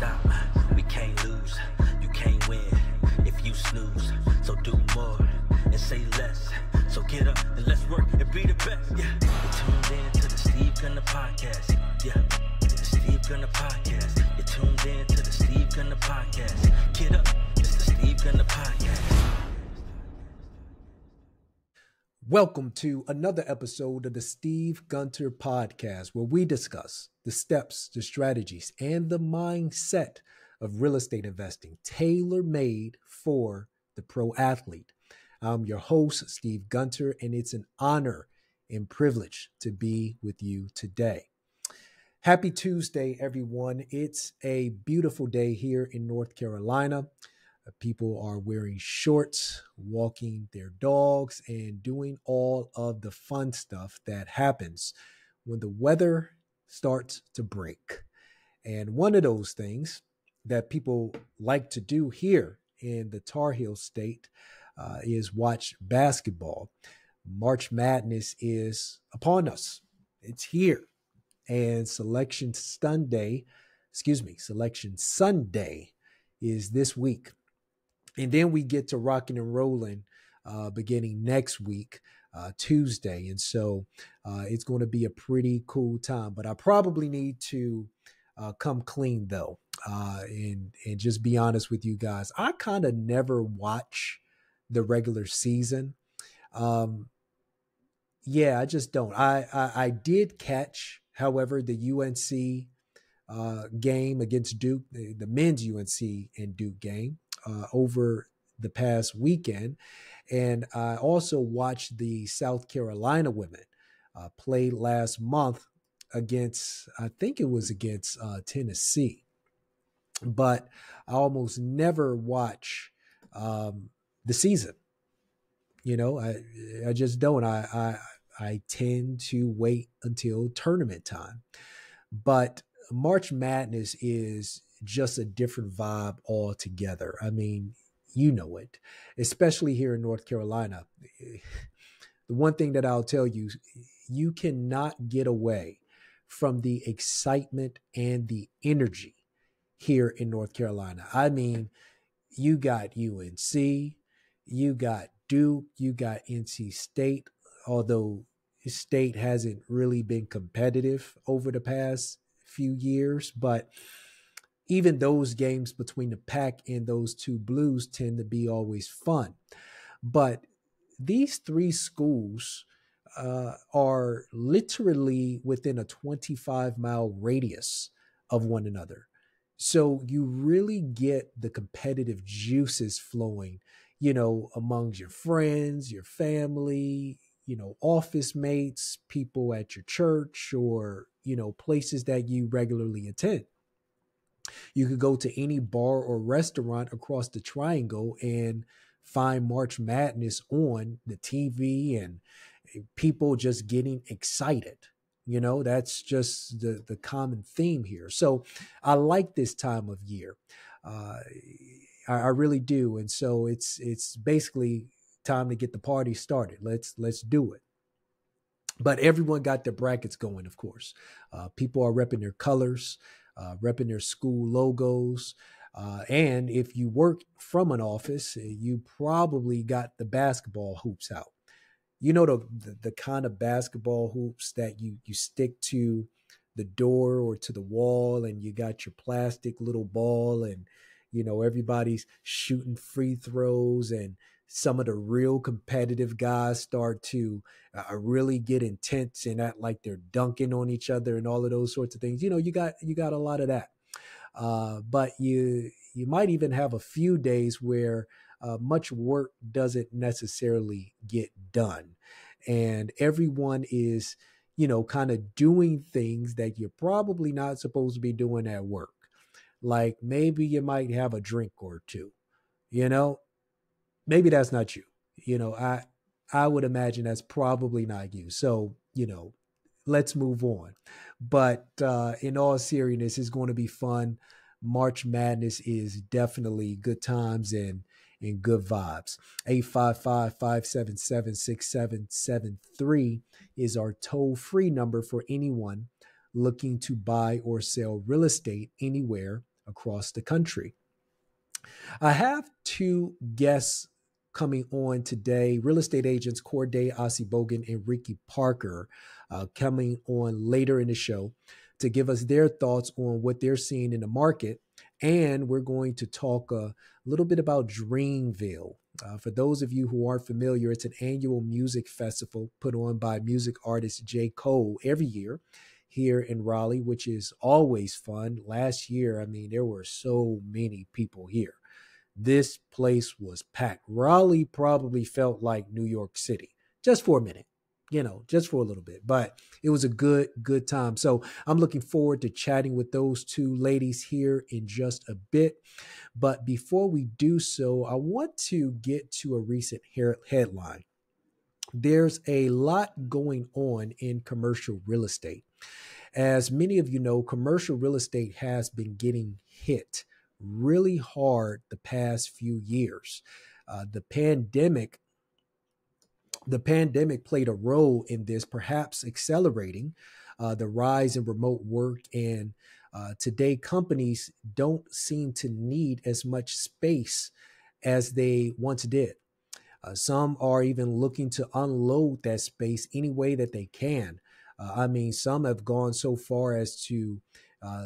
stop, we can't lose, you can't win if you snooze. So do more and say less. So get up and let's work and be the best. Yeah, you're tuned in to the Steve Gunner Podcast. Yeah, the Steve Gunner Podcast. You're tuned in to the Steve Gunner Podcast. Get up, it's the Steve Gunner Podcast. Welcome to another episode of the Steve Gunter Podcast, where we discuss the steps, the strategies, and the mindset of real estate investing, tailor-made for the pro athlete. I'm your host, Steve Gunter, and it's an honor and privilege to be with you today. Happy Tuesday, everyone. It's a beautiful day here in North Carolina. People are wearing shorts, walking their dogs, and doing all of the fun stuff that happens when the weather starts to break. And one of those things that people like to do here in the Tar Heel State is watch basketball. March Madness is upon us. It's here. And Selection Sunday is this week. And then we get to rocking and rolling beginning next week, Tuesday. And so it's going to be a pretty cool time. But I probably need to come clean, though, and just be honest with you guys. I kind of never watch the regular season. I just don't. I did catch, however, the UNC game against Duke, the men's UNC and Duke game. Over the past weekend. And I also watched the South Carolina women play last month against Tennessee. But I almost never watch the season. You know, I just don't. I tend to wait until tournament time. But March Madness is just a different vibe altogether. I mean, you know it, especially here in North Carolina. The one thing that I'll tell you, you cannot get away from the excitement and the energy here in North Carolina. I mean, you got UNC, you got Duke, you got NC State, although State hasn't really been competitive over the past few years, but even those games between the Pac and those two Blues tend to be always fun. But these three schools are literally within a 25-mile radius of one another. So you really get the competitive juices flowing, you know, amongst your friends, your family, you know, office mates, people at your church, or, you know, places that you regularly attend. You could go to any bar or restaurant across the triangle and find March Madness on the TV and people just getting excited. You know, that's just the common theme here. So I like this time of year. I really do. And so it's basically time to get the party started. Let's do it. But everyone got their brackets going, of course. People are repping their colors, repping their school logos. And if you work from an office, you probably got the basketball hoops out. You know, the kind of basketball hoops that you stick to the door or to the wall, and you got your plastic little ball, and, you know, everybody's shooting free throws, and some of the real competitive guys start to really get intense and act like they're dunking on each other and all of those sorts of things. You know, you got a lot of that. But you might even have a few days where much work doesn't necessarily get done. And everyone is, you know, kind of doing things that you're probably not supposed to be doing at work. Like maybe you might have a drink or two, you know, maybe that's not you. You know, I would imagine that's probably not you. So, you know, let's move on. But in all seriousness, it's going to be fun. March Madness is definitely good times and good vibes. 855-577-6773 is our toll-free number for anyone looking to buy or sell real estate anywhere across the country. I have two guests coming on today, real estate agents Korede, Osibogun, and Rickey Parker, coming on later in the show to give us their thoughts on what they're seeing in the market. And we're going to talk a little bit about Dreamville. For those of you who aren't familiar, it's an annual music festival put on by music artist J. Cole every year here in Raleigh, which is always fun. Last year, I mean, there were so many people here. This place was packed. Raleigh probably felt like New York City just for a minute, just for a little bit, but it was a good time. So I'm looking forward to chatting with those two ladies here in just a bit. But before we do so, I want to get to a recent headline. There's a lot going on in commercial real estate. As many of you know, commercial real estate has been getting hit really hard the past few years. The pandemic played a role in this, perhaps accelerating the rise in remote work. And today, companies don't seem to need as much space as they once did. Some are even looking to unload that space any way that they can. Some have gone so far as to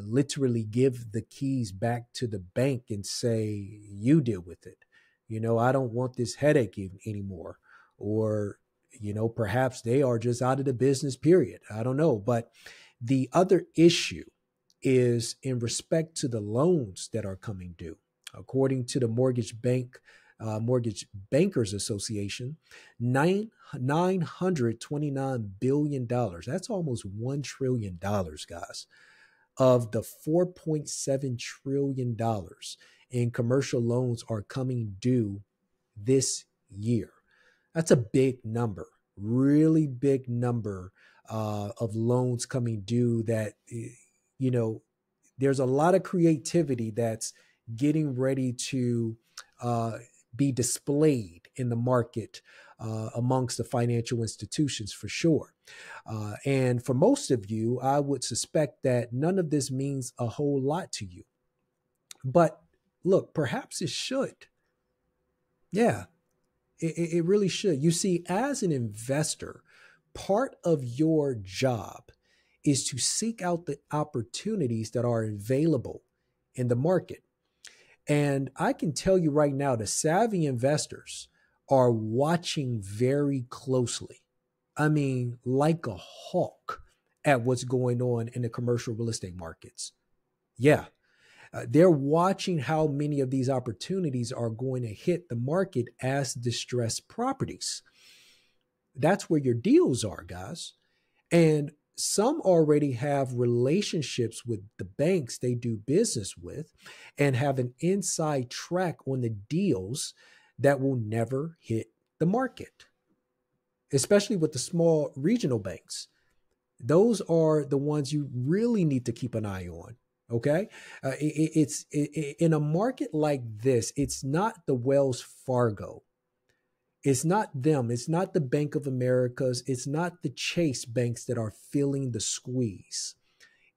literally give the keys back to the bank and say, you deal with it. I don't want this headache anymore. Or, perhaps they are just out of the business, period. I don't know. But the other issue is in respect to the loans that are coming due. According to the Mortgage Bankers Association, $929 billion. That's almost $1 trillion, guys, of the $4.7 trillion in commercial loans are coming due this year. That's a big number, really big number of loans coming due that, there's a lot of creativity that's getting ready to be displayed in the market amongst the financial institutions for sure. And for most of you, I would suspect that none of this means a whole lot to you. But look, perhaps it should. Yeah, it really should. You see, as an investor, part of your job is to seek out the opportunities that are available in the market. And I can tell you right now, the savvy investors are watching very closely. Like a hawk at what's going on in the commercial real estate markets. Yeah. They're watching how many of these opportunities are going to hit the market as distressed properties. That's where your deals are, guys. And some already have relationships with the banks they do business with and have an inside track on the deals that will never hit the market, especially with the small regional banks. Those are the ones you really need to keep an eye on. Okay. It's in a market like this, it's not the Wells Fargo. It's not them. It's not the Bank of Americas. It's not the Chase banks that are feeling the squeeze.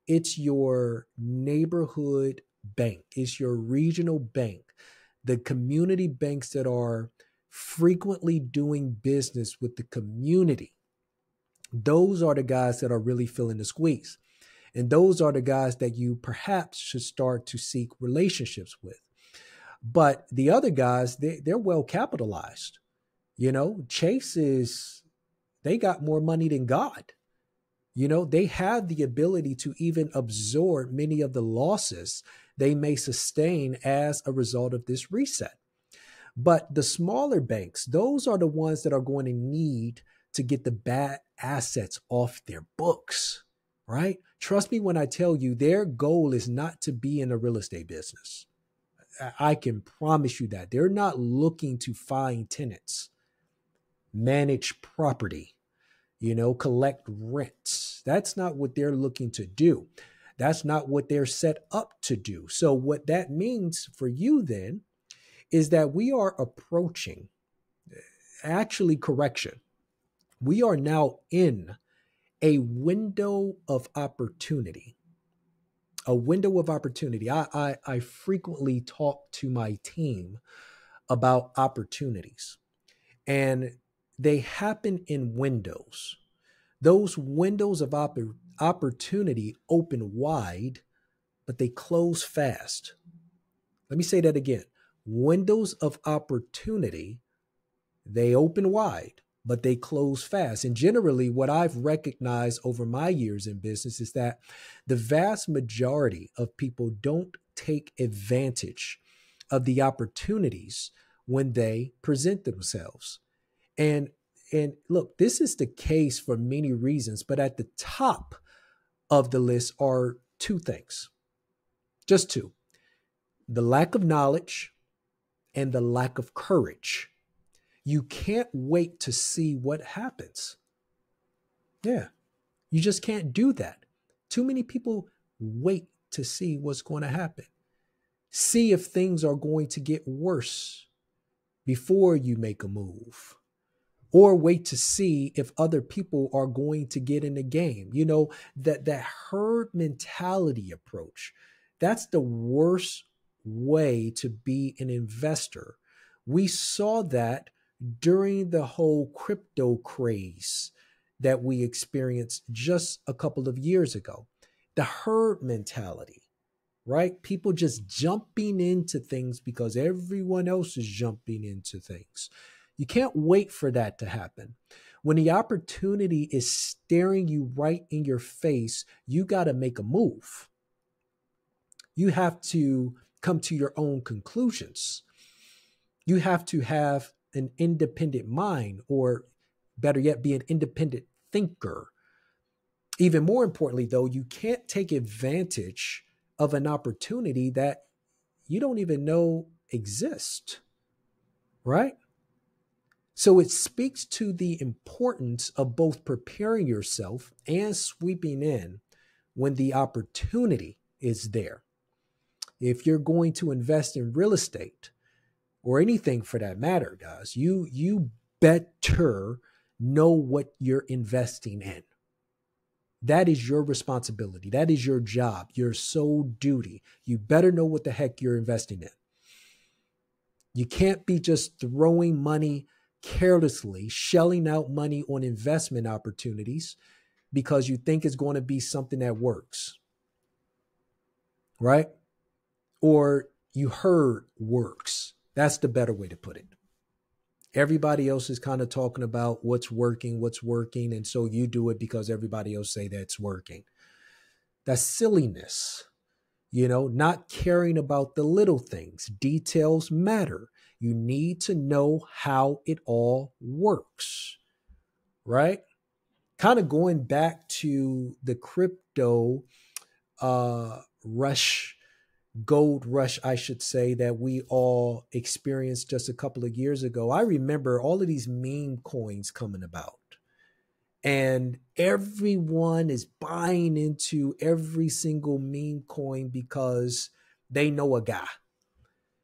It's your neighborhood bank. It's your regional bank, the community banks that are frequently doing business with the community. Those are the guys that are really feeling the squeeze. And those are the guys that you perhaps should start to seek relationships with. But the other guys, they're well capitalized. Chase they got more money than God. They have the ability to even absorb many of the losses they may sustain as a result of this reset. But the smaller banks, those are the ones that are going to need to get the bad assets off their books, right? Trust me when I tell you, their goal is not to be in the real estate business. I can promise you that. They're not looking to find tenants, manage property, collect rents. That's not what they're looking to do. That's not what they're set up to do. So what that means for you then is that we are approaching, correction. We are now in a window of opportunity. a window of opportunity. I frequently talk to my team about opportunities, and they happen in windows. Those windows of opportunity open wide, but they close fast. Let me say that again. Windows of opportunity, they open wide, but they close fast. And generally, what I've recognized over my years in business is that the vast majority of people don't take advantage of the opportunities when they present themselves. And look, this is the case for many reasons, but at the top of the list are two things, just two: the lack of knowledge and the lack of courage. You can't wait to see what happens. Yeah, you just can't do that. Too many people wait to see what's going to happen. See if things are going to get worse before you make a move, or wait to see if other people are going to get in the game. You know, that herd mentality approach, that's the worst way to be an investor. We saw that during the whole crypto craze that we experienced just a couple of years ago. The herd mentality, right? People just jumping into things because everyone else is jumping into things. You can't wait for that to happen. When the opportunity is staring you right in your face, you got to make a move. You have to come to your own conclusions. You have to have an independent mind, or better yet, be an independent thinker. Even more importantly, though, you can't take advantage of an opportunity that you don't even know exists, right? So it speaks to the importance of both preparing yourself and sweeping in when the opportunity is there. If you're going to invest in real estate, or anything for that matter, guys, you better know what you're investing in. That is your responsibility. That is your job, your sole duty. You better know what the heck you're investing in. You can't be just throwing money carelessly, shelling out money on investment opportunities because you think it's going to be something that works, right? Or you heard works. That's the better way to put it. Everybody else is kind of talking about what's working, and so you do it because everybody else say that's working. That's silliness, not caring about the little things. Details matter. You need to know how it all works, right? Kind of going back to the crypto gold rush, I should say, that we all experienced just a couple of years ago. I remember all of these meme coins coming about, and everyone is buying into every single meme coin because they know a guy.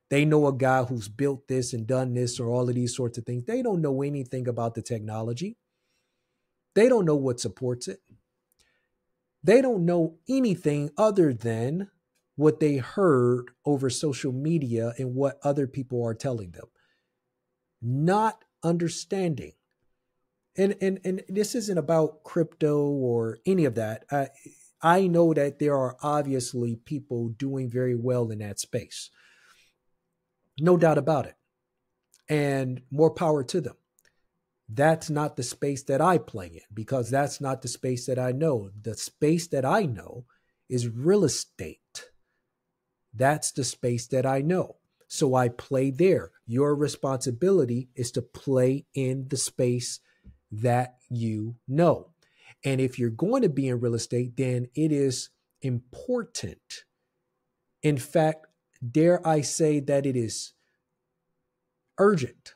They know a guy who's built this and done this, or all of these sorts of things. They don't know anything about the technology. They don't know what supports it. They don't know anything other than what they heard over social media and what other people are telling them. Not understanding. And this isn't about crypto or any of that. I know that there are obviously people doing very well in that space. No doubt about it. And more power to them. That's not the space that I play in, because that's not the space that I know. The space that I know is real estate. That's the space that I know. So I play there. Your responsibility is to play in the space that you know. And if you're going to be in real estate, then it is important. In fact, dare I say that it is urgent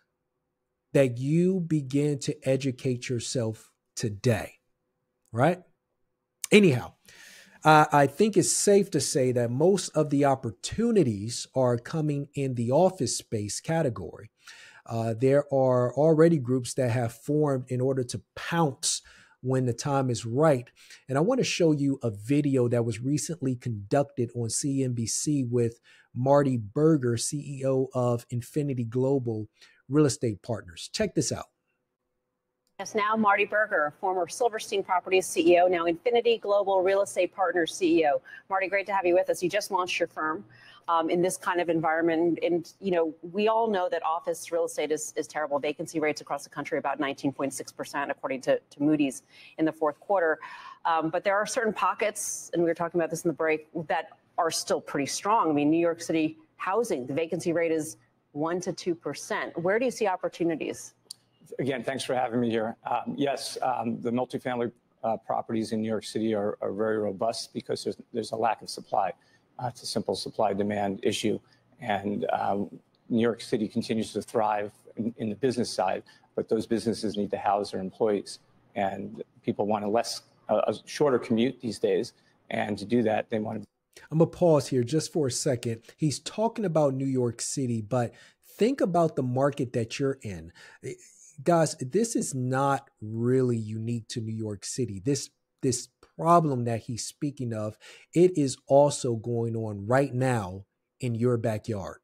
that you begin to educate yourself today, right? Anyhow, I think it's safe to say that most of the opportunities are coming in the office space category. There are already groups that have formed in order to pounce when the time is right. And I want to show you a video that was recently conducted on CNBC with Marty Berger, CEO of Infinity Global Real Estate Partners. Check this out. Yes, now Marty Berger, former Silverstein Properties CEO, now Infinity Global Real Estate Partners CEO. Marty, great to have you with us. You just launched your firm in this kind of environment. And, you know, we all know that office real estate is terrible. Vacancy rates across the country about 19.6%, according to Moody's in the fourth quarter. But there are certain pockets, and we were talking about this in the break, that are still pretty strong. I mean, New York City housing, the vacancy rate is 1% to 2%. Where do you see opportunities? Again, thanks for having me here. Yes, the multifamily properties in New York City are very robust because there's a lack of supply. It's a simple supply-demand issue. And New York City continues to thrive in the business side, but those businesses need to house their employees. And people want a shorter commute these days. And to do that, they want to. I'm going to pause here just for a second. He's talking about New York City, but think about the market that you're in. Guys, this is not really unique to New York City. This problem that he's speaking of, it is also going on right now in your backyard.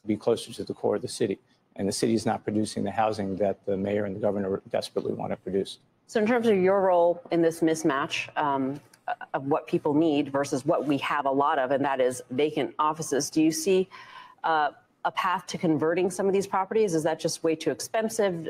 Be closer to the core of the city. And the city is not producing the housing that the mayor and the governor desperately want to produce. So in terms of your role in this mismatch of what people need versus what we have a lot of, and that is vacant offices, do you see a path to converting some of these properties? Is that just way too expensive?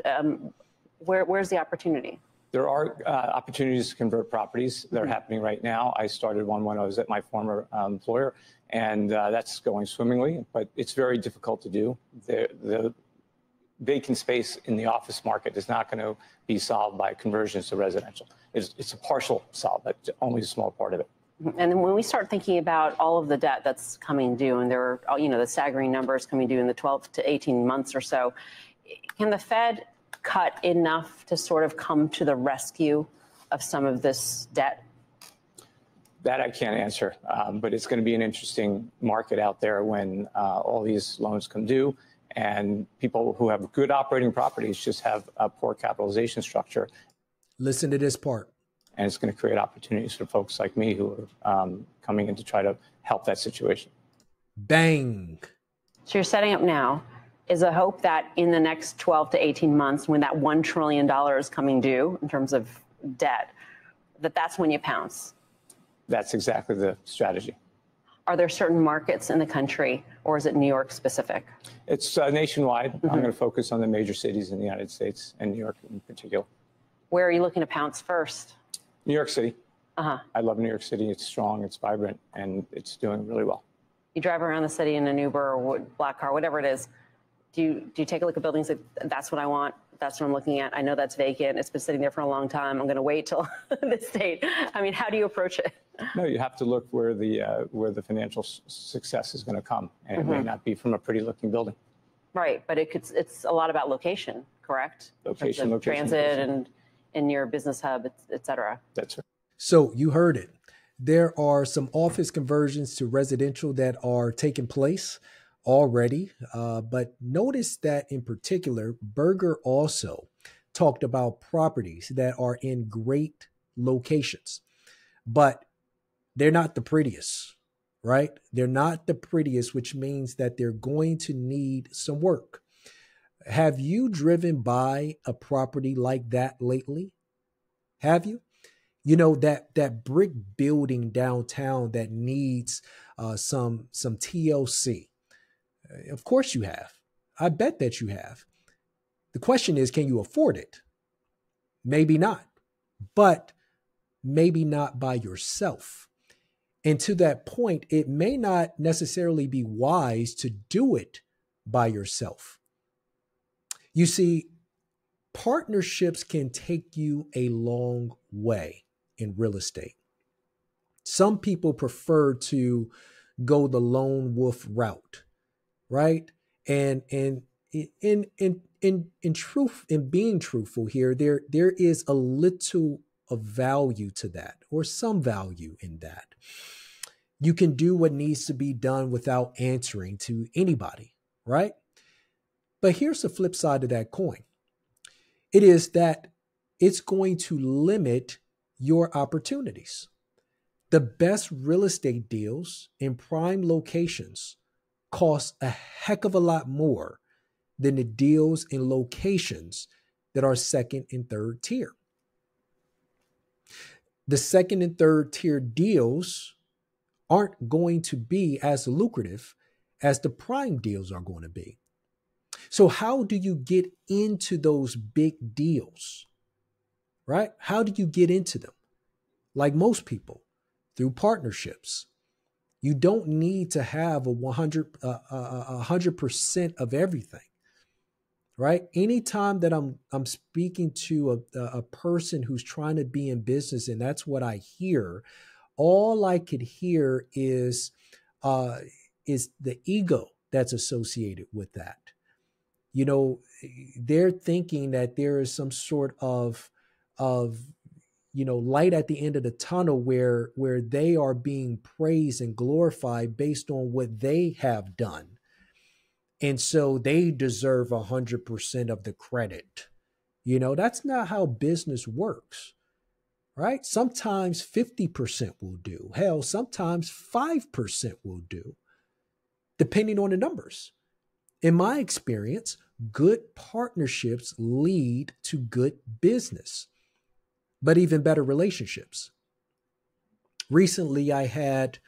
Where's the opportunity? There are opportunities to convert properties that are happening right now. I started one when I was at my former employer, and that's going swimmingly, but it's very difficult to do. The vacant space in the office market is not going to be solved by conversions to residential. It's a partial solve, but only a small part of it. And then when we start thinking about all of the debt that's coming due, and there are, the staggering numbers coming due in the 12 to 18 months or so, can the Fed cut enough to sort of come to the rescue of some of this debt? That I can't answer, but it's going to be an interesting market out there when all these loans come due, and people who have good operating properties just have a poor capitalization structure. Listen to this part. And it's going to create opportunities for folks like me who are coming in to try to help that situation. Bang. So you're setting up now. Is a hope that in the next 12 to 18 months, when that $1 trillion is coming due in terms of debt, that's when you pounce? That's exactly the strategy. Are there certain markets in the country, or is it New York specific? It's nationwide. I'm going to focus on the major cities in the United States and New York in particular. Where are you looking to pounce first? New York City. I love New York City. It's strong, it's vibrant, and it's doing really well. You drive around the city in an Uber or black car, whatever it is. Do you take a look at buildings like, that's what I want, that's what I'm looking at, I know that's vacant, it's been sitting there for a long time, I'm going to wait till this date? I mean, how do you approach it? No, you have to look where the financial success is going to come, and it may not be from a pretty looking building. Right, but it's a lot about location, correct? Location, transit and in your business hub, et cetera. That's right. So you heard it. There are some office conversions to residential that are taking place already. But notice that in particular, Berger also talked about properties that are in great locations, but they're not the prettiest, right? They're not the prettiest, which means that they're going to need some work. Have you driven by a property like that lately? Have you? You know, that brick building downtown that needs some TLC. Of course you have. I bet that you have. The question is, can you afford it? Maybe not, but maybe not by yourself. And to that point, it may not necessarily be wise to do it by yourself. You see, partnerships can take you a long way in real estate. Some people prefer to go the lone wolf route, right? And in truth, in being truthful here, there is a little of value to that, or some value in that. You can do what needs to be done without answering to anybody, right? But here's the flip side of that coin. It is that it's going to limit your opportunities. The best real estate deals in prime locations cost a heck of a lot more than the deals in locations that are second and third tier. The second and third tier deals aren't going to be as lucrative as the prime deals are going to be. So how do you get into those big deals, right? How do you get into them? Like most people, through partnerships. You don't need to have a 100% of everything, right? Anytime that I'm speaking to a person who's trying to be in business, and that's what I hear, all I could hear is the ego that's associated with that. You know, they're thinking that there is some sort of light at the end of the tunnel where they are being praised and glorified based on what they have done. And so they deserve 100% of the credit. You know, that's not how business works, right? Sometimes 50% will do. Hell, sometimes 5% will do, depending on the numbers. In my experience, good partnerships lead to good business, but even better relationships. Recently, I had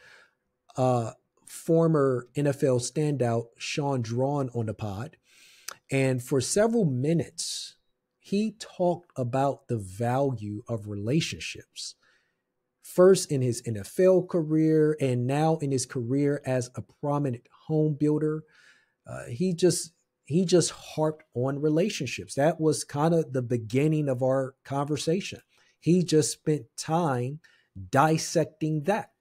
former NFL standout Sean Drawn on the pod, and for several minutes, he talked about the value of relationships. First in his NFL career, and now in his career as a prominent home builder. He just harped on relationships. That was kind of the beginning of our conversation. He just spent time dissecting that,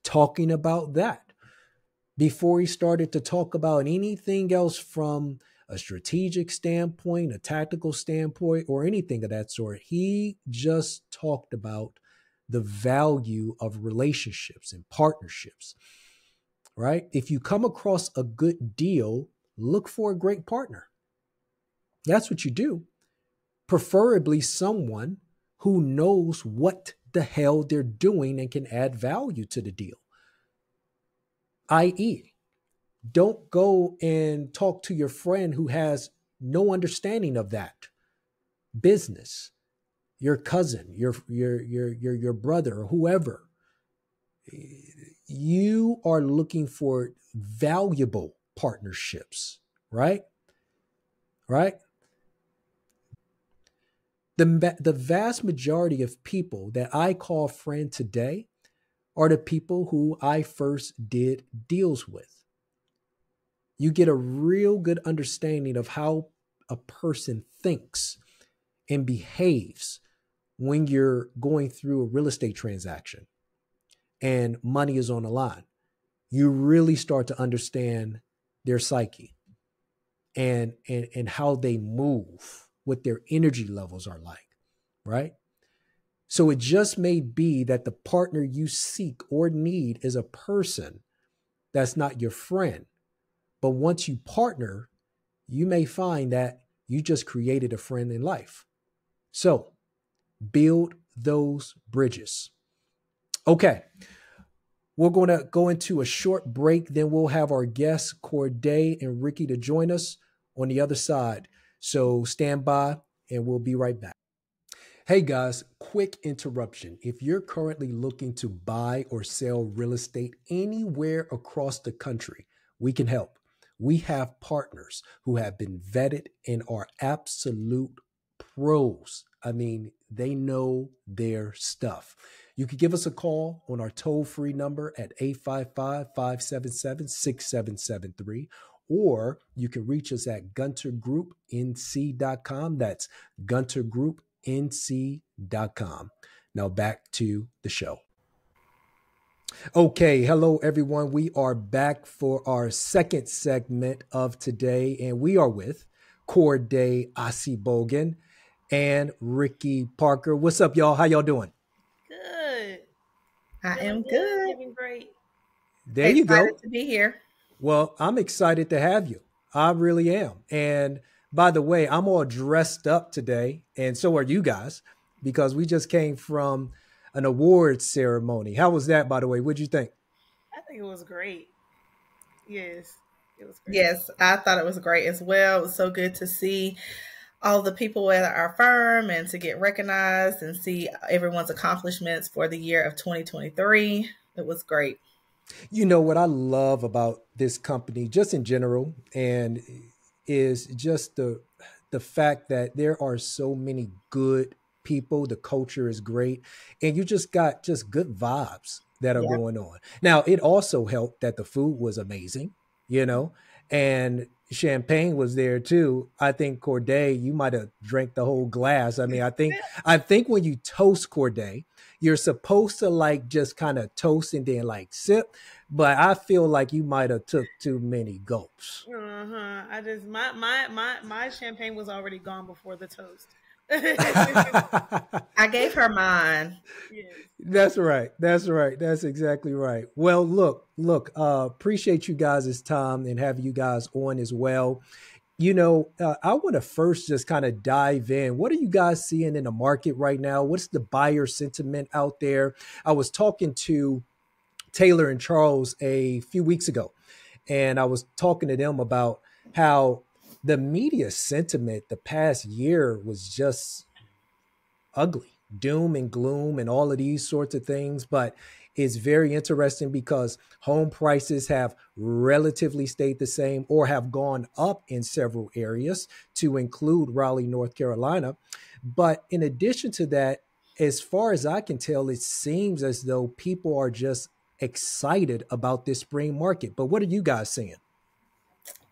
talking about that, before he started to talk about anything else from a strategic standpoint, a tactical standpoint, or anything of that sort. He just talked about the value of relationships and partnerships, right? If you come across a good deal, look for a great partner. That's what you do. Preferably someone who knows what the hell they're doing and can add value to the deal. i.e., don't go and talk to your friend who has no understanding of that business, your cousin, your brother, or whoever. You are looking for valuable partnerships, right? Right? The vast majority of people that I call friend today are the people who I first did deals with. You get a real good understanding of how a person thinks and behaves when you're going through a real estate transaction and money is on the line. You really start to understand their psyche and how they move, what their energy levels are like, right? So it just may be that the partner you seek or need is a person that's not your friend. But once you partner, you may find that you just created a friend in life. So build those bridges. Okay. We're going to go into a short break. Then we'll have our guests, Korede and Rickey, to join us on the other side. So stand by and we'll be right back. Hey guys, quick interruption. If you're currently looking to buy or sell real estate anywhere across the country, we can help. We have partners who have been vetted and are absolute pros. I mean, they know their stuff. You can give us a call on our toll-free number at 855-577-6773, or you can reach us at guntergroupnc.com. That's guntergroupnc.com. Now back to the show. Okay, hello everyone. We are back for our second segment of today, and we are with Korede Osibogun and Rickey Parker. What's up, y'all? How y'all doing? Good. I am good. Doing great. There you go. To be here. Well, I'm excited to have you. I really am. And By the way, I'm all dressed up today, and so are you guys, because we just came from an awards ceremony. How was that, by the way? What'd you think? I think it was great. Yes, it was great. Yes, I thought it was great as well. It was so good to see all the people at our firm and to get recognized and see everyone's accomplishments for the year of 2023. It was great. You know what I love about this company, just in general, and is just the fact that there are so many good people. The culture is great, and you just got just good vibes that are going on. Now, it also helped that the food was amazing, you know, and champagne was there too. I think Korede, you might have drank the whole glass. I mean, I think when you toast, Korede, you're supposed to like just kind of toast and then like sip, but I feel like you might have took too many gulps. I just my champagne was already gone before the toast. I gave her mine. Yes. That's right. That's right. That's exactly right. Well, look, appreciate you guys' time and have you guys on as well. You know, I want to first just kind of dive in. What are you guys seeing in the market right now? What's the buyer sentiment out there? I was talking to Taylor and Charles a few weeks ago, and I was talking to them about how the media sentiment the past year was just ugly, doom and gloom and all of these sorts of things. But it's very interesting because home prices have relatively stayed the same or have gone up in several areas, to include Raleigh, North Carolina. But in addition to that, as far as I can tell, it seems as though people are just excited about this spring market. But what are you guys seeing?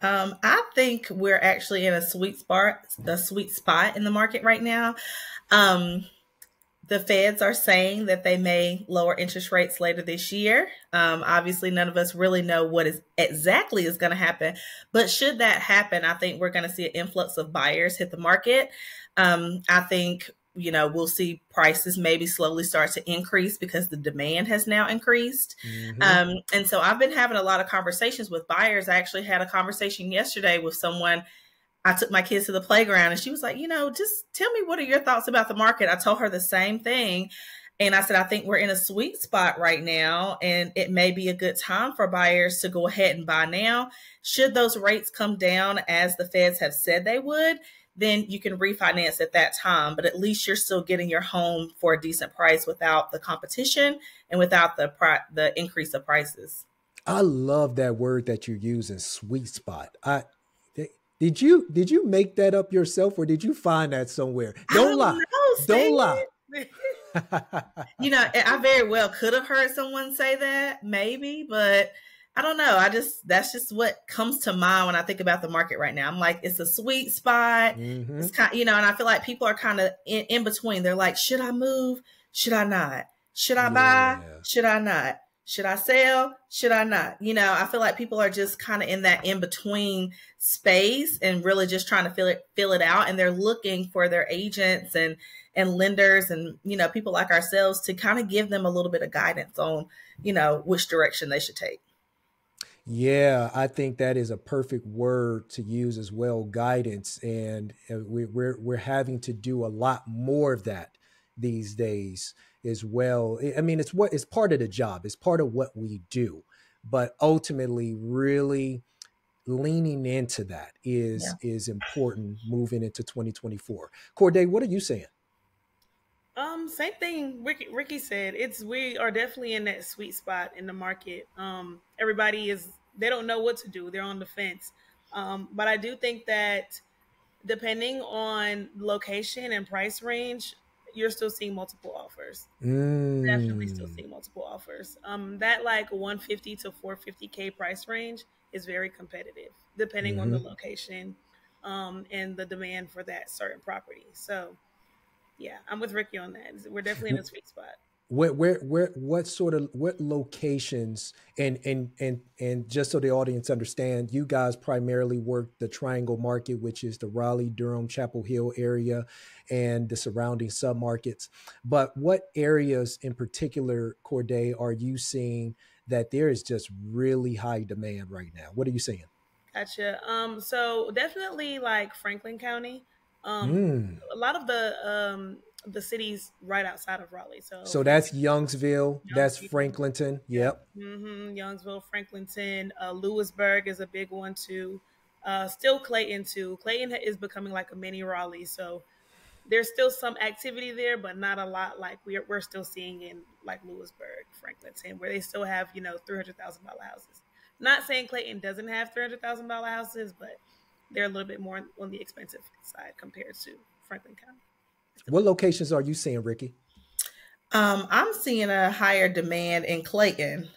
I think we're actually in a sweet spot in the market right now. The feds are saying that they may lower interest rates later this year. Obviously, none of us really know what exactly is going to happen. But should that happen, I think we're going to see an influx of buyers hit the market. I think, you know, we'll see prices maybe slowly start to increase because the demand has now increased. And so I've been having a lot of conversations with buyers. I actually had a conversation yesterday with someone. I took my kids to the playground and she was like, you know, just tell me, what are your thoughts about the market? I told her the same thing. And I said, I think we're in a sweet spot right now, and it may be a good time for buyers to go ahead and buy now. Should those rates come down as the feds have said they would, then you can refinance at that time. But at least you're still getting your home for a decent price without the competition and without the increase of prices. I love that word that you're using, sweet spot. Did you make that up yourself, or did you find that somewhere? Don't lie. Don't lie. You know, I very well could have heard someone say that, maybe, but I don't know. That's just what comes to mind when I think about the market right now. I'm like, it's a sweet spot. It's kind, you know, and I feel like people are kind of in between. They're like, should I move? Should I not? Should I buy? Should I not? Should I sell? Should I not? You know, I feel like people are just kind of in that in-between space and really just trying to fill it out. And they're looking for their agents and lenders and, you know, people like ourselves to kind of give them a little bit of guidance on, you know, which direction they should take. Yeah, I think that is a perfect word to use as well, guidance. And we're having to do a lot more of that these days as well. I mean, it's part of the job. It's part of what we do, but ultimately really leaning into that is important moving into 2024. Korede, what are you saying? Same thing Rickey said. We are definitely in that sweet spot in the market. Everybody they don't know what to do. They're on the fence. But I do think that depending on location and price range, you're still seeing multiple offers. Definitely still seeing multiple offers. That like 150 to 450K price range is very competitive, depending on the location and the demand for that certain property. So, yeah, I'm with Rickey on that. We're definitely in a sweet spot. What locations and just so the audience understand, you guys primarily work the Triangle market, which is the Raleigh, Durham, Chapel Hill area and the surrounding submarkets. But what areas in particular, Korede, are you seeing that there is just really high demand right now? What are you seeing? Gotcha. So definitely like Franklin County. Mm. A lot of the cities right outside of Raleigh. So So that's Youngsville. That's Youngsville, Franklinton. yep. Yep. Youngsville, Franklinton, Lewisburg is a big one too. Still Clayton too. Clayton is becoming like a mini Raleigh. So there's still some activity there, but not a lot like we're still seeing in like Lewisburg, Franklinton, where they still have $300,000 houses. Not saying Clayton doesn't have $300,000 houses, but they're a little bit more on the expensive side compared to Franklin County. What locations are you seeing, Rickey? I'm seeing a higher demand in Clayton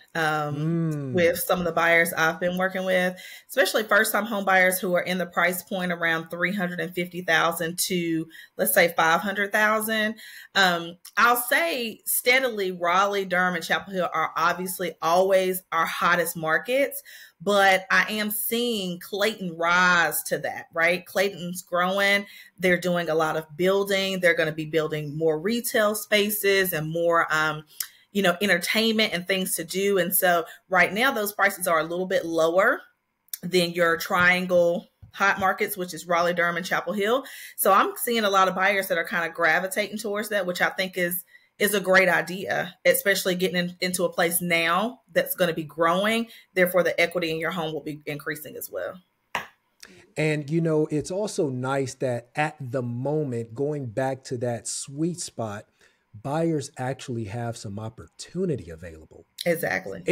with some of the buyers I've been working with, especially first-time home buyers who are in the price point around $350,000 to, let's say, $500,000. I'll say steadily Raleigh, Durham, and Chapel Hill are obviously always our hottest markets, but I am seeing Clayton rise to that, right? Clayton's growing. They're doing a lot of building. They're going to be building more retail spaces and more, entertainment and things to do. And so right now, those prices are a little bit lower than your triangle hot markets, which is Raleigh, Durham, and Chapel Hill. So I'm seeing a lot of buyers that are kind of gravitating towards that, which I think is a great idea, especially getting into a place now that's going to be growing. Therefore, the equity in your home will be increasing as well. And, it's also nice that at the moment, going back to that sweet spot, buyers actually have some opportunity available. Exactly.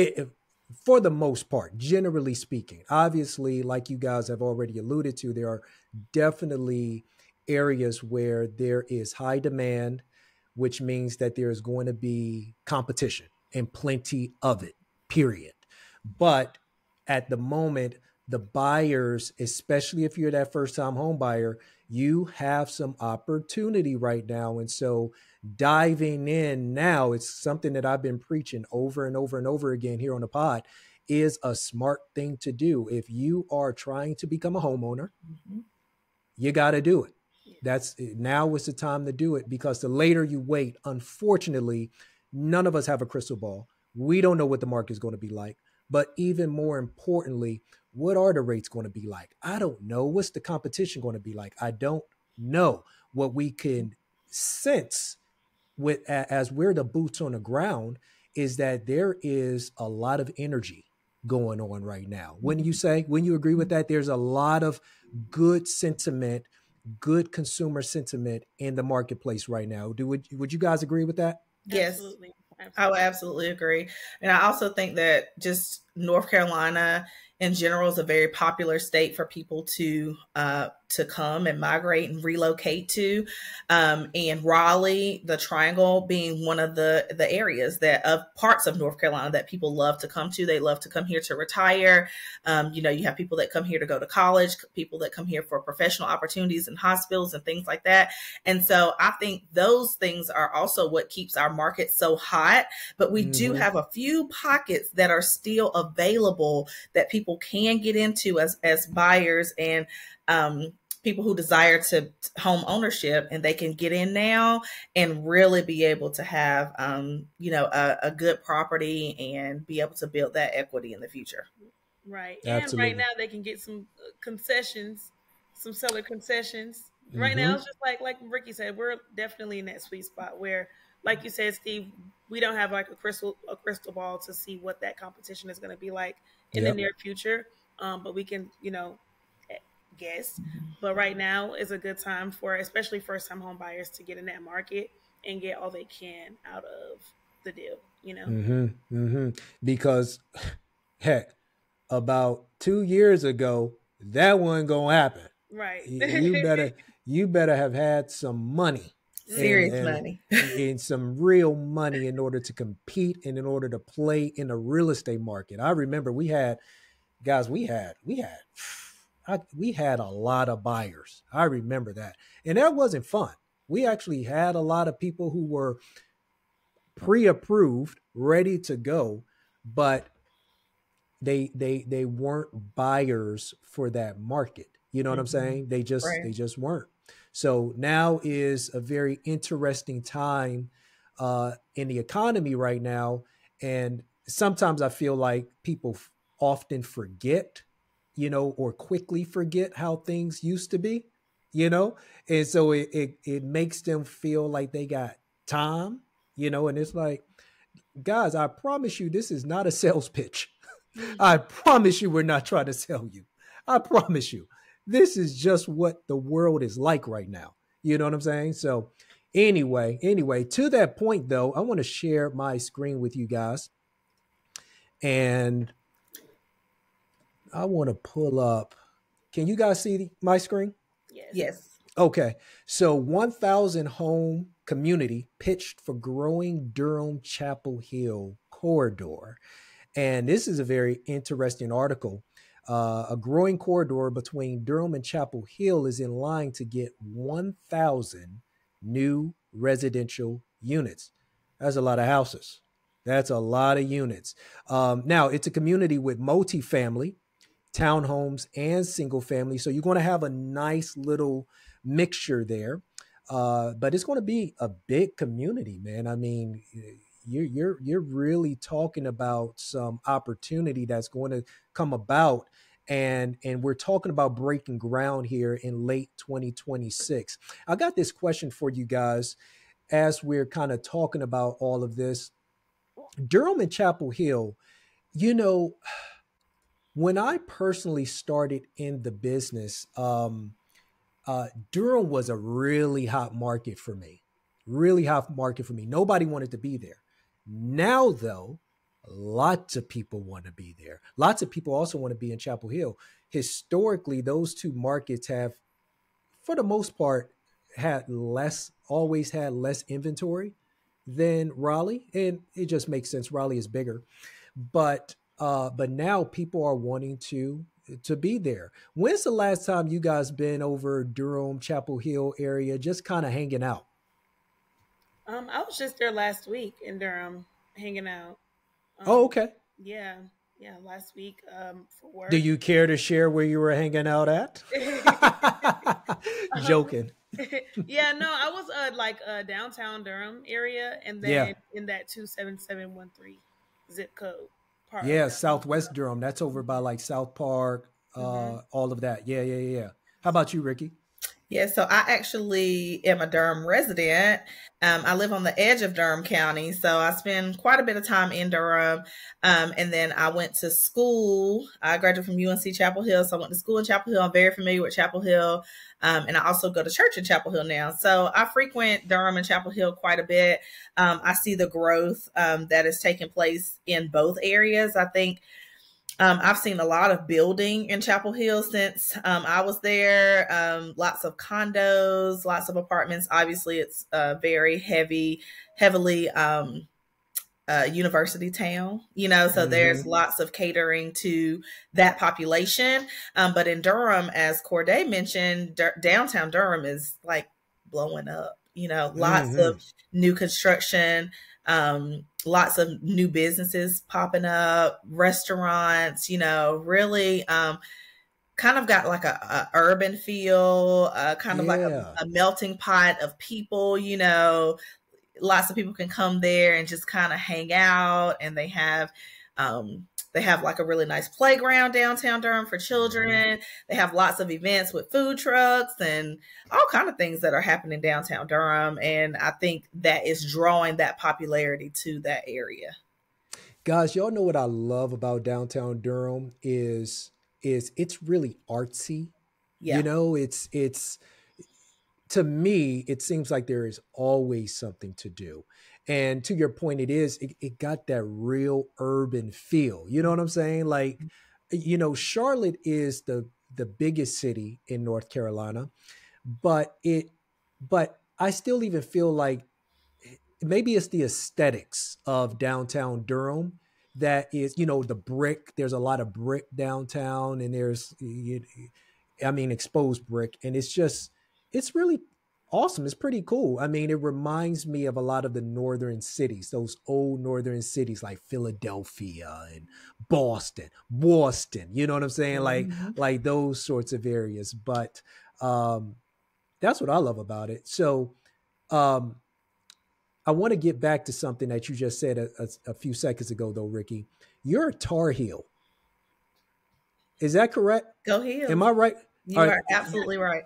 For the most part, generally speaking. Obviously, like you guys have already alluded to, there are definitely areas where there is high demand, which means that there is going to be competition and plenty of it, period. But at the moment, the buyers, especially if you're that first-time home buyer, you have some opportunity right now. And so diving in now, it's something that I've been preaching over and over and over again here on the pod, is a smart thing to do. If you are trying to become a homeowner, you got to do it. Now is the time to do it, because the later you wait, unfortunately, none of us have a crystal ball. We don't know what the market is going to be like. But even more importantly, what are the rates going to be like? I don't know. What's the competition going to be like? I don't know. What we can sense as we're the boots on the ground is that there is a lot of energy going on right now. Wouldn't you agree with that? There's a lot of good sentiment, good consumer sentiment in the marketplace right now. Would you guys agree with that? Yes. Absolutely. I would absolutely agree. And I also think that just North Carolina in general is a very popular state for people to come and migrate and relocate to. And Raleigh, the Triangle, being one of the areas of parts of North Carolina that people love to come to. They love to come here to retire. You have people that come here to go to college, people that come here for professional opportunities in hospitals and things like that. And so I think those things are also what keeps our market so hot. But we do have a few pockets that are still available that people can get into as buyers and people who desire to home ownership, and they can get in now and really be able to have a good property and be able to build that equity in the future. Right. Absolutely. And right now they can get some concessions, some seller concessions. Right now it's just like Rickey said, we're definitely in that sweet spot where, like you said, Steve, we don't have like a crystal ball to see what that competition is going to be like in the near future. But we can, guess. But right now is a good time for especially first-time home buyers to get in that market and get all they can out of the deal, Because heck, about 2 years ago, that wasn't going to happen. Right. You better have had some money. Serious money. And some real money in order to compete and in order to play in the real estate market. I remember we had a lot of buyers. I remember that. And that wasn't fun. We actually had a lot of people who were pre-approved, ready to go, but they weren't buyers for that market. You know what I'm saying? They just weren't. So now is a very interesting time in the economy right now. And sometimes I feel like people often forget or quickly forget how things used to be, you know? And so it makes them feel like they got time, and it's like, guys, I promise you, this is not a sales pitch. I promise you, we're not trying to sell you. I promise you, this is just what the world is like right now. You know what I'm saying? So anyway, to that point though, I want to share my screen with you guys. And I want to pull up. Can you guys see my screen? Yes. Okay. So 1,000 home community pitched for growing Durham Chapel Hill corridor. And this is a very interesting article. A growing corridor between Durham and Chapel Hill is in line to get 1,000 new residential units. That's a lot of houses. That's a lot of units. Now, it's a community with multifamily, townhomes, and single family. So you're going to have a nice little mixture there. But it's going to be a big community, man. I mean, you're really talking about some opportunity that's going to come about. And we're talking about breaking ground here in late 2026. I got this question for you guys as we're kind of talking about all of this. Durham and Chapel Hill, when I personally started in the business, Durham was a really hot market for me. Really hot market for me. Nobody wanted to be there. Now, though, lots of people want to be there. Lots of people also want to be in Chapel Hill. Historically, those two markets have, for the most part, always had less inventory than Raleigh. And it just makes sense. Raleigh is bigger. But now people are wanting to be there. When's the last time you guys been over Durham, Chapel Hill area, just kind of hanging out? I was just there last week in Durham, hanging out. Okay. Yeah, last week for work. Do you care to share where you were hanging out at? Joking. Yeah, no, I was downtown Durham area, and then in that 27713 zip code. Yeah, Southwest Durham. That's over by like South Park, all of that. Yeah. How about you, Rickey? Yeah, so I actually am a Durham resident. I live on the edge of Durham County, so I spend quite a bit of time in Durham. And then I went to school. I graduated from UNC Chapel Hill, so I went to school in Chapel Hill. I'm very familiar with Chapel Hill. And I also go to church in Chapel Hill now. So I frequent Durham and Chapel Hill quite a bit. I see the growth that is taking place in both areas. I think I've seen a lot of building in Chapel Hill since I was there. Lots of condos, lots of apartments. Obviously, it's a very heavily university town, so there's lots of catering to that population. But in Durham, as Korede mentioned, downtown Durham is like blowing up, lots of new construction. Lots of new businesses popping up, restaurants, really kind of got like a urban feel, kind of like a melting pot of people, lots of people can come there and just kind of hang out, and they have like a really nice playground downtown Durham for children. They have lots of events with food trucks and all kind of things that are happening downtown Durham. And I think that is drawing that popularity to that area. Guys, y'all know what I love about downtown Durham is it's really artsy. Yeah. It's to me, it seems like there is always something to do. And to your point, it got that real urban feel. You know what I'm saying? Like, Charlotte is the biggest city in North Carolina, but I still even feel like maybe it's the aesthetics of downtown Durham that is, the brick. There's a lot of brick downtown, and there's, exposed brick. And it's really awesome. It's pretty cool. I mean, it reminds me of a lot of the northern cities, those old northern cities like Philadelphia and Boston, you know what I'm saying? Like those sorts of areas. But that's what I love about it. So I want to get back to something that you just said a few seconds ago, though, Rickey. You're a Tar Heel. Is that correct? Go Hills. Am I right? You are absolutely right.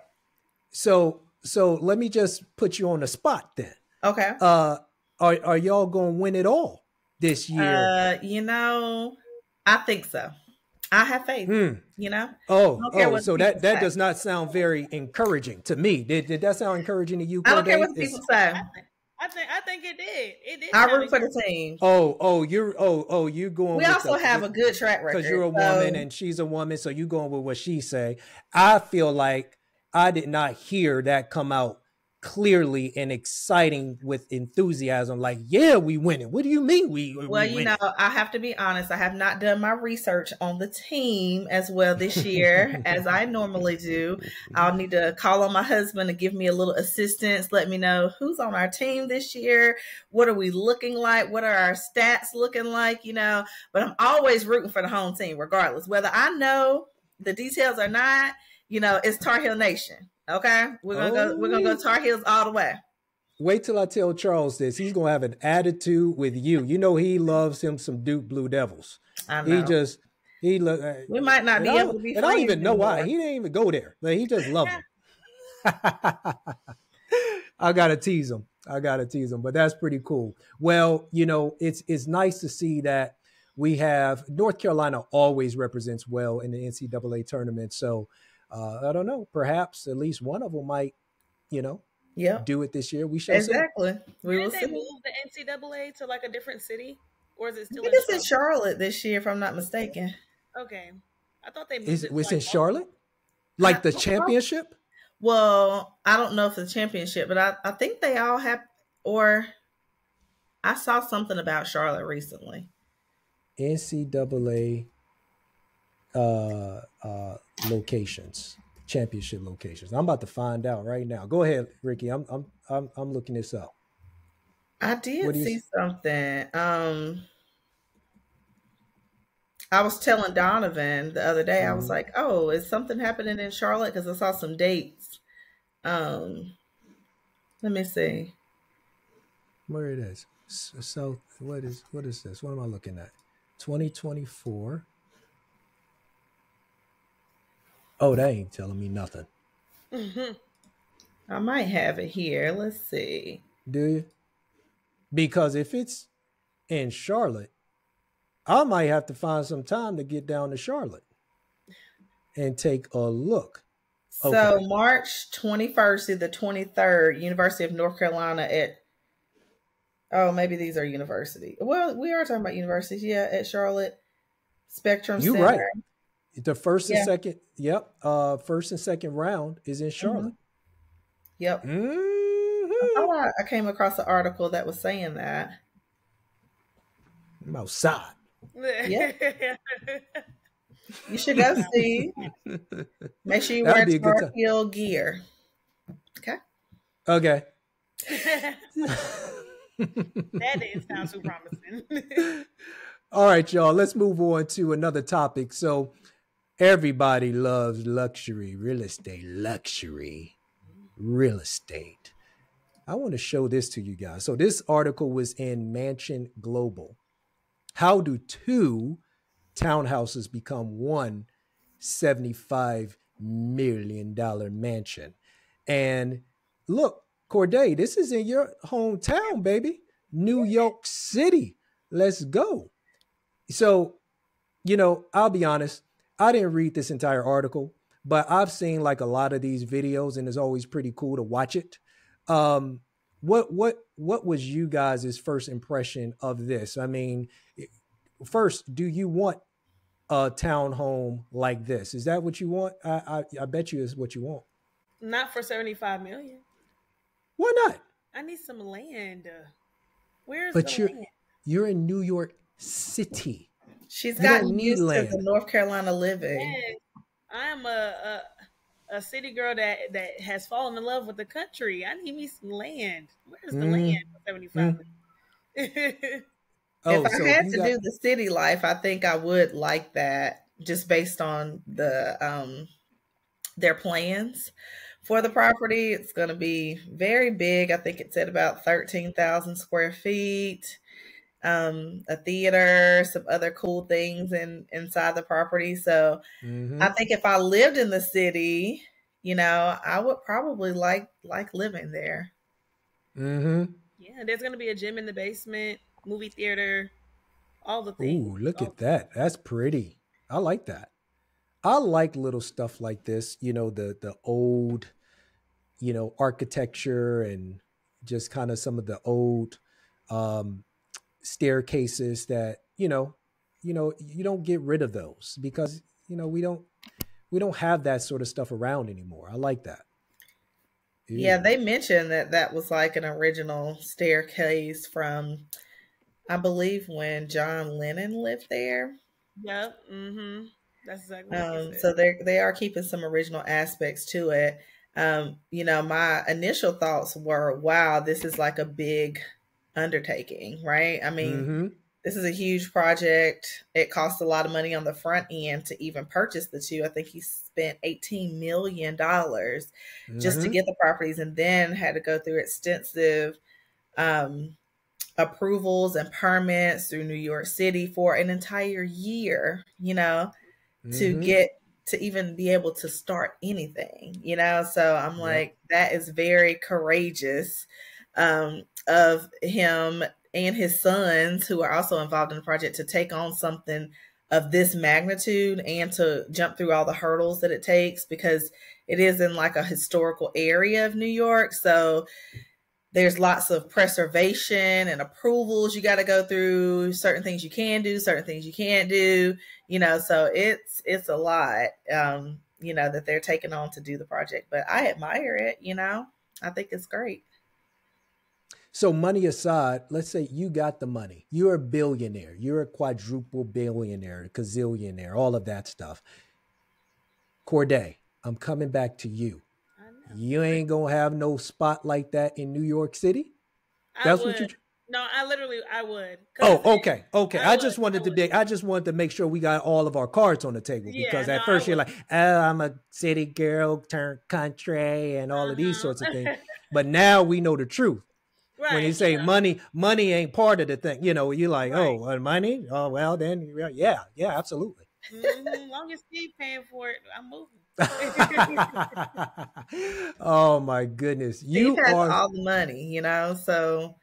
So let me just put you on the spot then. Okay. Are y'all going to win it all this year? I think so. I have faith. So that does not sound very encouraging to me. Did that sound encouraging to you? I don't care what people say. I think it did. It did. I root for the team. You're going. We also have a good track record because you're a woman and she's a woman, so you going with what she say. I feel like I did not hear that come out clearly and exciting with enthusiasm. Like, yeah, we winning. What do you mean we winning? I have to be honest. I have not done my research on the team as well this year as I normally do. I'll need to call on my husband to give me a little assistance. Let me know who's on our team this year. What are we looking like? What are our stats looking like? But I'm always rooting for the home team, regardless. Whether I know the details or not, it's Tar Heel Nation. Okay, we're gonna go Tar Heels all the way. Wait till I tell Charles this. He's gonna have an attitude with you. He loves him some Duke Blue Devils. I know. We might not be able to be. And I don't even know why. He didn't even go there. Like, he just loves him. I gotta tease him. But that's pretty cool. Well, it's nice to see that we have North Carolina always represents well in the NCAA tournament. So. I don't know. Perhaps at least one of them might, do it this year. We shall see. Exactly. We will see. Did they move the NCAA to like a different city, or is it still? It's in Charlotte this year, if I'm not mistaken. Okay, I thought they moved it. Was in Charlotte, like the championship? Well, I don't know if the championship, but I think they all have. Or I saw something about Charlotte recently. NCAA. Locations, championship locations. I'm about to find out right now. Go ahead, Rickey. I'm looking this up. I did see something. I was telling Donovan the other day. I was like, "Oh, is something happening in Charlotte?" Because I saw some dates. Let me see where it is. So what is this? What am I looking at? 2024. Oh, that ain't telling me nothing. Mm-hmm. I might have it here. Let's see. Do you? Because if it's in Charlotte, I might have to find some time to get down to Charlotte and take a look. Okay. So March 21st to the 23rd, University of North Carolina maybe these are university. Well, we are talking about universities. Yeah, at Charlotte Spectrum Center. You're right. The first and second, first and second round is in Charlotte. Mm-hmm. Yep. Mm-hmm. I came across an article that was saying that. I'm outside. Yeah. You should go see. Make sure you wear Tar Heel gear. Okay. Okay. That didn't sound too promising. All right, y'all. Let's move on to another topic. So, everybody loves luxury, real estate, real estate. I want to show this to you guys. So this article was in Mansion Global. How do two townhouses become one $75 million mansion? And look, Korede, this is in your hometown, baby. New York City. Let's go. So, I'll be honest. I didn't read this entire article, but I've seen like a lot of these videos and it's always pretty cool to watch it. What was you guys' first impression of this? I mean, first, do you want a townhome like this? Is that what you want? I bet you is what you want. Not for $75 million. Why not? I need some land. Where's but the land? You're in New York City. She's gotten used to the North Carolina living. Yes, I am a city girl that has fallen in love with the country. I need me some land. Where's the land for $75 million? If I had to do the city life, I think I would like that, just based on the their plans for the property. It's going to be very big. I think it's at about 13,000 square feet. a theater, some other cool things inside the property. So I think if I lived in the city, I would probably like living there. Yeah, there's going to be a gym in the basement, movie theater, all the things. Ooh, look at that. That's pretty. I like that. I like little stuff like this, the old, architecture and just kind of some of the old staircases that, you don't get rid of those because, we don't have that sort of stuff around anymore. I like that. Ew. Yeah, they mentioned that was like an original staircase from, I believe, when John Lennon lived there. Yep. That's exactly what so they are keeping some original aspects to it. My initial thoughts were, wow, this is like a big undertaking, right? I mean, this is a huge project. It costs a lot of money on the front end to even purchase the two. I think he spent $18 million just to get the properties, and then had to go through extensive approvals and permits through New York City for an entire year, to get to even be able to start anything, So I'm like, that is very courageous of him and his sons, who are also involved in the project, to take on something of this magnitude and to jump through all the hurdles that it takes, because it is in like a historical area of New York. So there's lots of preservation and approvals you got to go through, certain things you can do, certain things you can't do, so it's a lot, that they're taking on to do the project. But I admire it, I think it's great. So money aside, let's say you got the money. You're a billionaire. You're a quadruple billionaire, a gazillionaire, all of that stuff. Korede, I'm coming back to you. You ain't going to have no spot like that in New York City? That's what you... No, I would. Oh, okay. I just wanted to make sure we got all of our cards on the table, because at first you're like, oh, I'm a city girl turned country and all of these sorts of things. But now we know the truth. Right, when you say money ain't part of the thing, you're like, oh, money? Oh, well, then, yeah, absolutely. As long as Steve paying for it, I'm moving. Oh, my goodness. Steve has all the money, so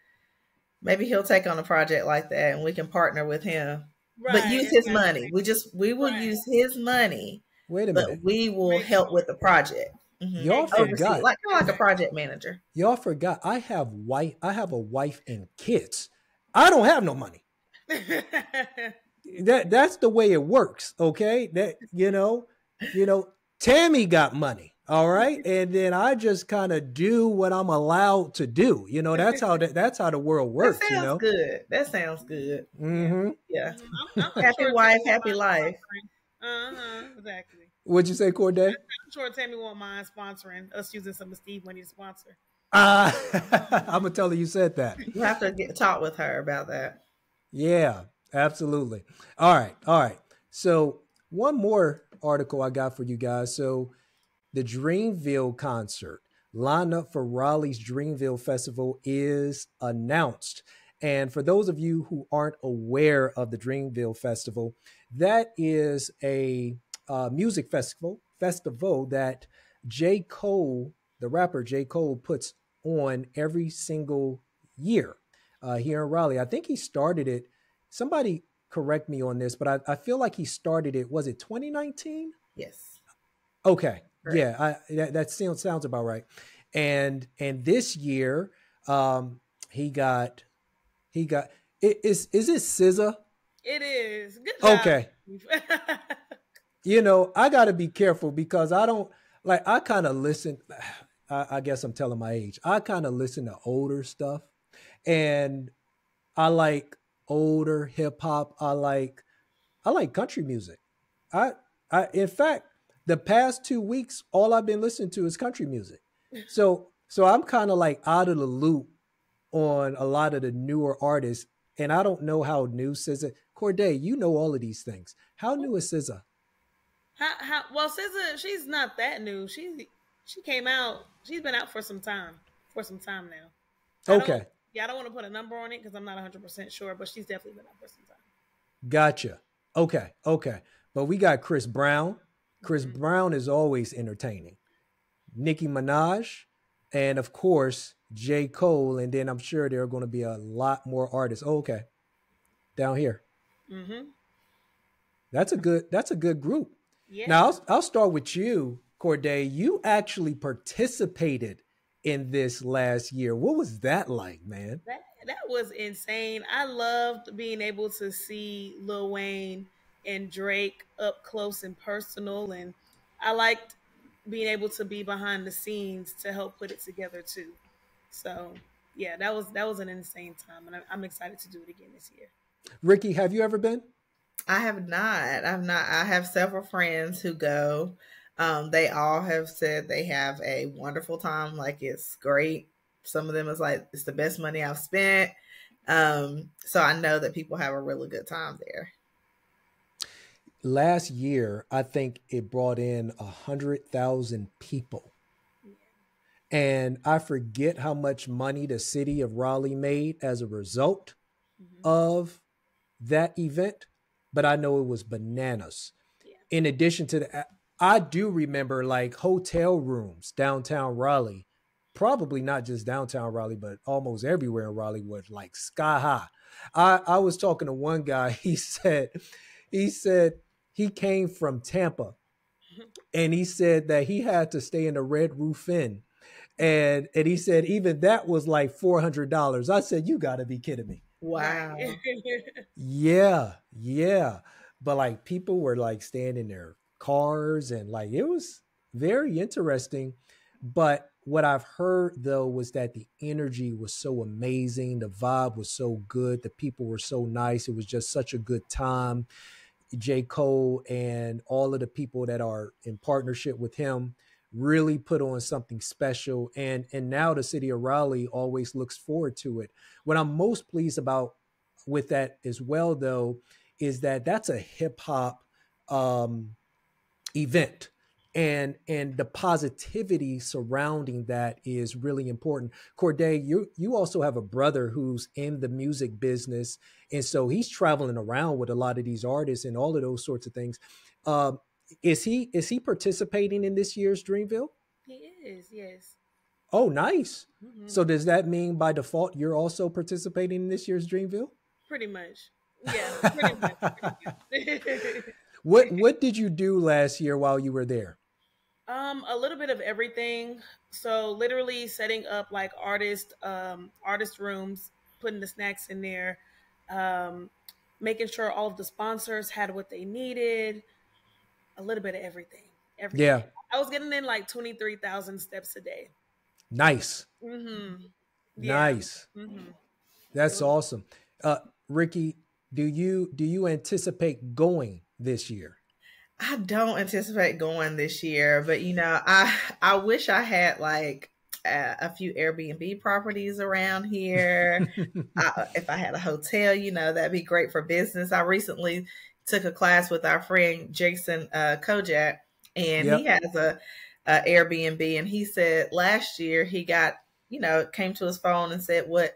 maybe he'll take on a project like that and we can partner with him. Right, but use his money. We will use his money. Wait a minute. But we will help with the project. Y'all forgot, like a project manager. Y'all forgot, I have a wife and kids. I don't have no money. That's the way it works. Okay, that Tammy got money. All right, and then I just kind of do what I'm allowed to do. That's how the world works. That sounds good. That sounds good. Yeah. I'm happy sure wife, happy life. Exactly. What'd you say, Korede? I'm sure Tammy won't mind sponsoring us, using some of Steve money to sponsor. I'm gonna tell her you said that. You have to talk with her about that. Yeah, absolutely. All right. So one more article I got for you guys. So the Dreamville concert lineup for Raleigh's Dreamville Festival is announced. And for those of you who aren't aware of the Dreamville Festival, that is a music festival that J. Cole, the rapper J. Cole, puts on every single year here in Raleigh. I think he started it. Somebody correct me on this, but I feel like he started it. Was it 2019? Yes. Okay. Right. Yeah, that sounds about right. And this year, he got. Is it SZA? It is. Good job. Okay. I got to be careful because I kind of listen. I guess I'm telling my age. I kind of listen to older stuff, and I like older hip hop. I like country music. In fact, the past 2 weeks, all I've been listening to is country music. So I'm kind of like out of the loop on a lot of the newer artists, and I don't know how new SZA. Korede, you know all of these things. How new is SZA? Well, SZA, she's not that new. She came out. She's been out for some time now. Okay. Yeah, I don't want to put a number on it because I'm not 100% sure, but she's definitely been up for some time. Gotcha. Okay. But we got Chris Brown. Chris Brown is always entertaining. Nicki Minaj, and of course, J. Cole. And then I'm sure there are going to be a lot more artists. Oh, okay. Down here. Mm-hmm. That's a good group. Yeah. Now I'll start with you, Korede. You actually participated in this last year. What was that like, man? That was insane. I loved being able to see Lil Wayne and Drake up close and personal, and I liked being able to be behind the scenes to help put it together too. So yeah, that was an insane time, and I'm excited to do it again this year. Rickey, have you ever been? I have not. I have several friends who go. They all have said they have a wonderful time. Like, it's great. Some of them is like, it's the best money I've spent. So I know that people have a really good time there. Last year, I think it brought in 100,000 people. And I forget how much money the city of Raleigh made as a result of that event, but I know it was bananas. Yeah. In addition to that, I do remember like hotel rooms downtown Raleigh, probably not just downtown Raleigh, but almost everywhere in Raleigh was like sky high. I was talking to one guy, he said he came from Tampa and he said that he had to stay in the Red Roof Inn. And he said even that was like $400. I said, you gotta be kidding me. Wow. Yeah. But like people were like staying in their cars and like it was very interesting. But what I've heard though was that the energy was so amazing. The vibe was so good. The people were so nice. It was just such a good time. J. Cole and all of the people that are in partnership with him really put on something special. And now the city of Raleigh always looks forward to it. What I'm most pleased about with that as well, though, is that that's a hip hop event. And the positivity surrounding that is really important. Korede, you also have a brother who's in the music business. And so he's traveling around with a lot of these artists and all of those sorts of things. Is he participating in this year's Dreamville? He is, yes. Oh, nice. Mm-hmm. So does that mean by default you're also participating in this year's Dreamville? Pretty much. Yeah, pretty much. What did you do last year while you were there? A little bit of everything. So literally setting up like artist rooms, putting the snacks in there, making sure all of the sponsors had what they needed. A little bit of everything. Yeah. I was getting in like 23,000 steps a day. Nice. Mm-hmm. Yeah. Nice. Mm-hmm. That's awesome. Rickey, do you anticipate going this year? I don't anticipate going this year, but I wish I had like a few Airbnb properties around here. If I had a hotel, that'd be great for business. I recently took a class with our friend Jason Kojak, and he has a Airbnb, and he said last year he got, came to his phone and said what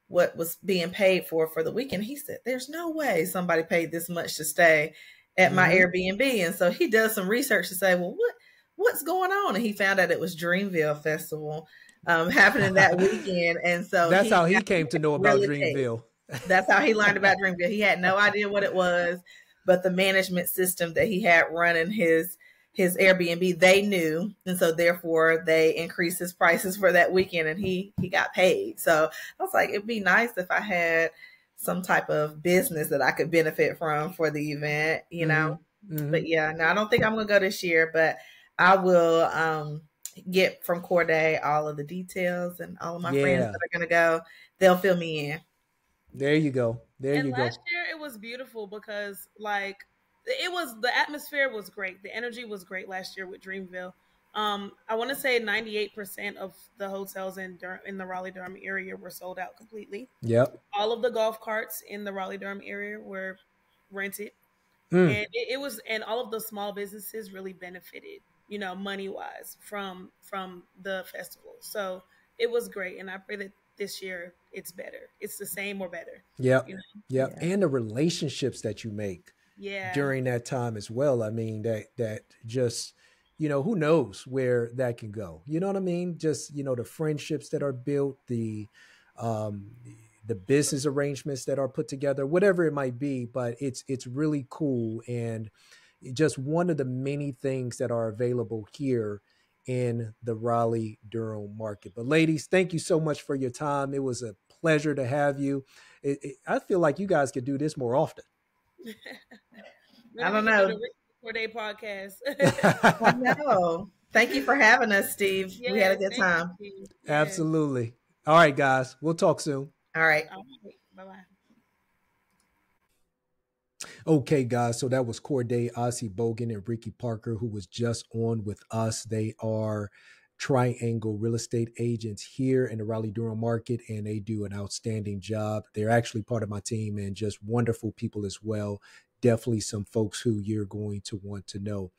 was being paid for the weekend. He said, there's no way somebody paid this much to stay at my Airbnb. And so he does some research to say, well, what's going on? And he found out it was Dreamville Festival happening that weekend. And so that's how he came to know about Dreamville. That's how he learned about Dreamville. He had no idea what it was, but the management system that he had running his Airbnb, they knew. And so therefore they increased his prices for that weekend, and he got paid. So I was like, it'd be nice if I had some type of business that I could benefit from for the event, But yeah, no, I don't think I'm going to go this year, but I will get from Korede all of the details, and all of my friends that are going to go, they'll fill me in. There you go. Last year it was beautiful because the atmosphere was great. The energy was great last year with Dreamville. I want to say 98% of the hotels in the Raleigh-Durham area were sold out completely. Yep. All of the golf carts in the Raleigh-Durham area were rented. And and all of the small businesses really benefited, money-wise from the festival. So it was great. And I pray that this year it's better. It's the same or better. Yep. You know? Yep. Yeah. And the relationships that you make during that time as well. I mean, that just, you know, who knows where that can go? You know what I mean? Just, you know, the friendships that are built, the business arrangements that are put together, whatever it might be, but it's really cool. And just one of the many things that are available here in the Raleigh-Durham market. But ladies, thank you so much for your time. It was a pleasure to have you. I feel like you guys could do this more often. I don't know. The Korede podcast. I know. Thank you for having us, Steve. We had a good time. Absolutely. All right, guys. We'll talk soon. All right. Bye-bye. Okay, guys. So that was Korede, Osibogun, and Rickey Parker, who was just on with us. They are Triangle real estate agents here in the Raleigh-Durham market, and they do an outstanding job. They're actually part of my team and just wonderful people as well. Definitely some folks who you're going to want to know.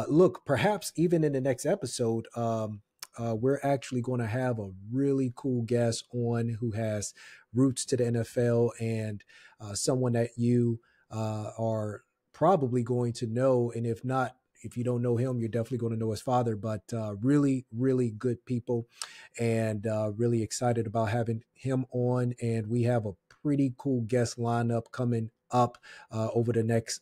Look, perhaps even in the next episode, we're actually going to have a really cool guest on who has roots to the NFL and someone that you are probably going to know. And if not, if you don't know him, you're definitely going to know his father, but really, really good people, and really excited about having him on. And we have a pretty cool guest lineup coming up over the next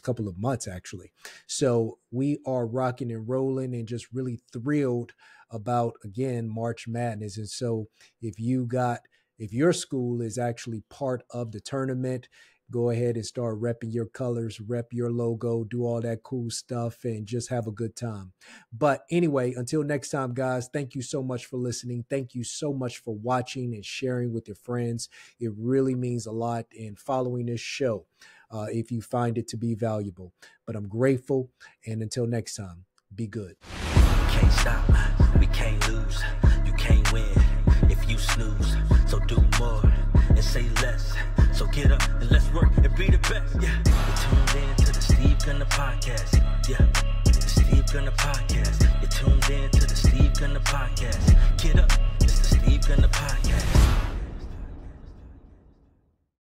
couple of months, actually. So we are rocking and rolling and just really thrilled about, again, March Madness. And so if your school is actually part of the tournament, go ahead and start repping your colors, rep your logo, do all that cool stuff, and just have a good time. But anyway, until next time, guys, thank you so much for listening. Thank you so much for watching and sharing with your friends. It really means a lot in following this show if you find it to be valuable. But I'm grateful, and until next time, be good. We can't stop, we can't lose, you can't win if you snooze. So do more and say less. So get up and let's work and be the best. Yeah, you're tuned in to the Steve Gunner podcast. Yeah, the Steve Gunner podcast. You're tuned in to the Steve Gunner podcast.